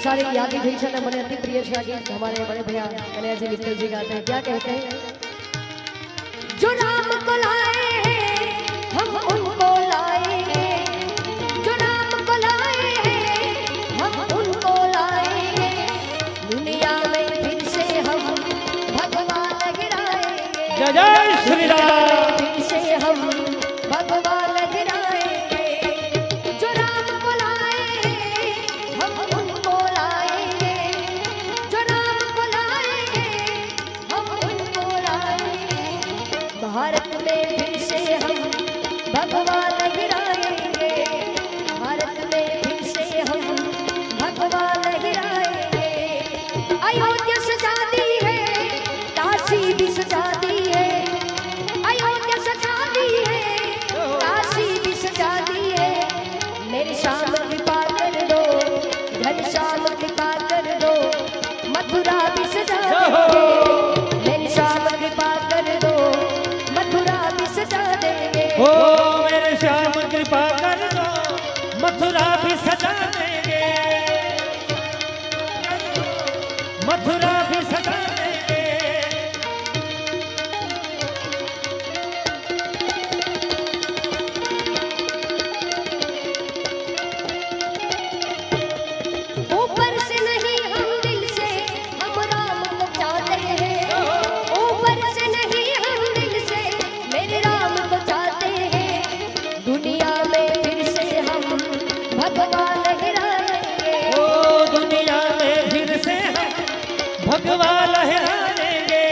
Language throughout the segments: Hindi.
सारी यादें हुई है मैंने अति प्रिय है गीत हमारे बड़े भैया कन्हैया जी मित्तल जी गाते हैं। क्या कहते हैं? जो राम को लाए हम उनको लाएंगे, जो राम को लाए हम उनको लाएंगे, दुनिया में फिर से हम भगवान गिराएंगे। जय जय श्री राम। फिर से हम भगवान गिराएंगे, जो राम को लाए हम उनको लाएंगे, जो राम को लाए हम उनको लाएंगे, भारत में फिर से हम भगवान गिराएंगे, भारत में फिर से हम भगवान गिराएंगे। अयोध्या सजा दी है, काशी भी सजा दी है, अयोध्या सजा दी है, काशी भी सजा दी है। मेरी शाम कृपा कर दो, घनश्याम कृपा कर दो, मथुरा भी सजा देंगे। मेरी शाम कृपा कर दो, मथुरा भी सजा देंगे। ओ मेरे श्याम कृपा कर दो, मथुरा भी सजा देंगे, मथुरा भी सजा देंगे। ऊपर से नहीं हम दिल से हम राम को चाहते हैं, ऊपर से नहीं हम दिल से मेरे राम को चाहते हैं, दुनिया में फिर से हम भगवान गिराएंगे। ओ दुनिया में फिर से हम भगवान लहराएंगे।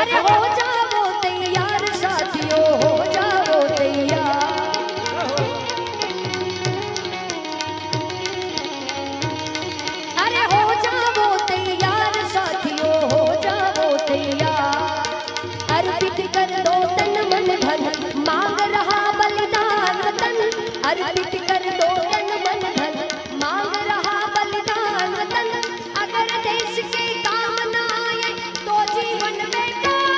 अरे हो जाओ तैयार साथियों, हो जाओ तैयार, अरे हो जाओ तैयार साथियों, हो जाओ तैयार। अर्पित कर दो तन मन धन, मांग रहा बलिदान वतन, अर्पित कर दो तन मन धन, मांग रहा बलिदान वतन। अगर देश के काम न आए तो जीवन बेकार,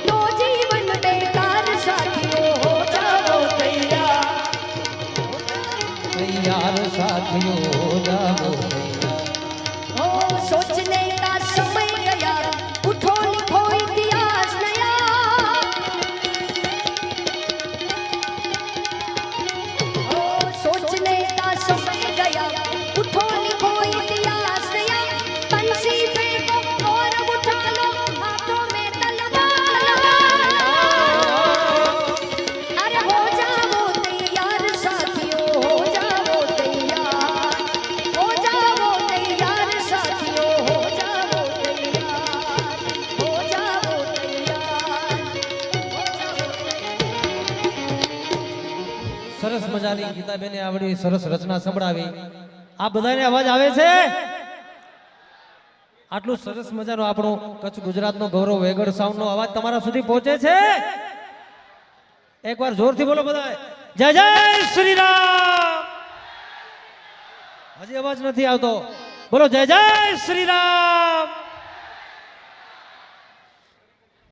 तो जीवन बेकार साथियों, हो जाओ तैयार। तैयार साथियों हो जाओ। हो सोचने का समय गया, उठो लिखो इतिहास नया, हो सोचने का समय गया, उठो लिखो इतिहास नया। बंसी फेंको और उठा लो हाथों में तलवार, अरे हो जाओ तैयार साथियों, हो जाओ तैयार, हो जाओ तैयार साथियों, हो जाओ तैयार, हो जाओ तैयार, हो जाओ। સરસ મજાની ગીતાબેને આવડી સરસ રચના સંભળાવી. આ બધાને અવાજ આવે છે? આટલું સરસ મજાનો આપણો કચ્છ ગુજરાતનો ગૌરવ વેગડ સાઉન્ડ નો અવાજ તમારા સુધી પહોંચે છે? એકવાર જોરથી બોલો બધા, જય જય શ્રી રામ. હજી અવાજ નથી આવતો, બોલો જય જય શ્રી રામ.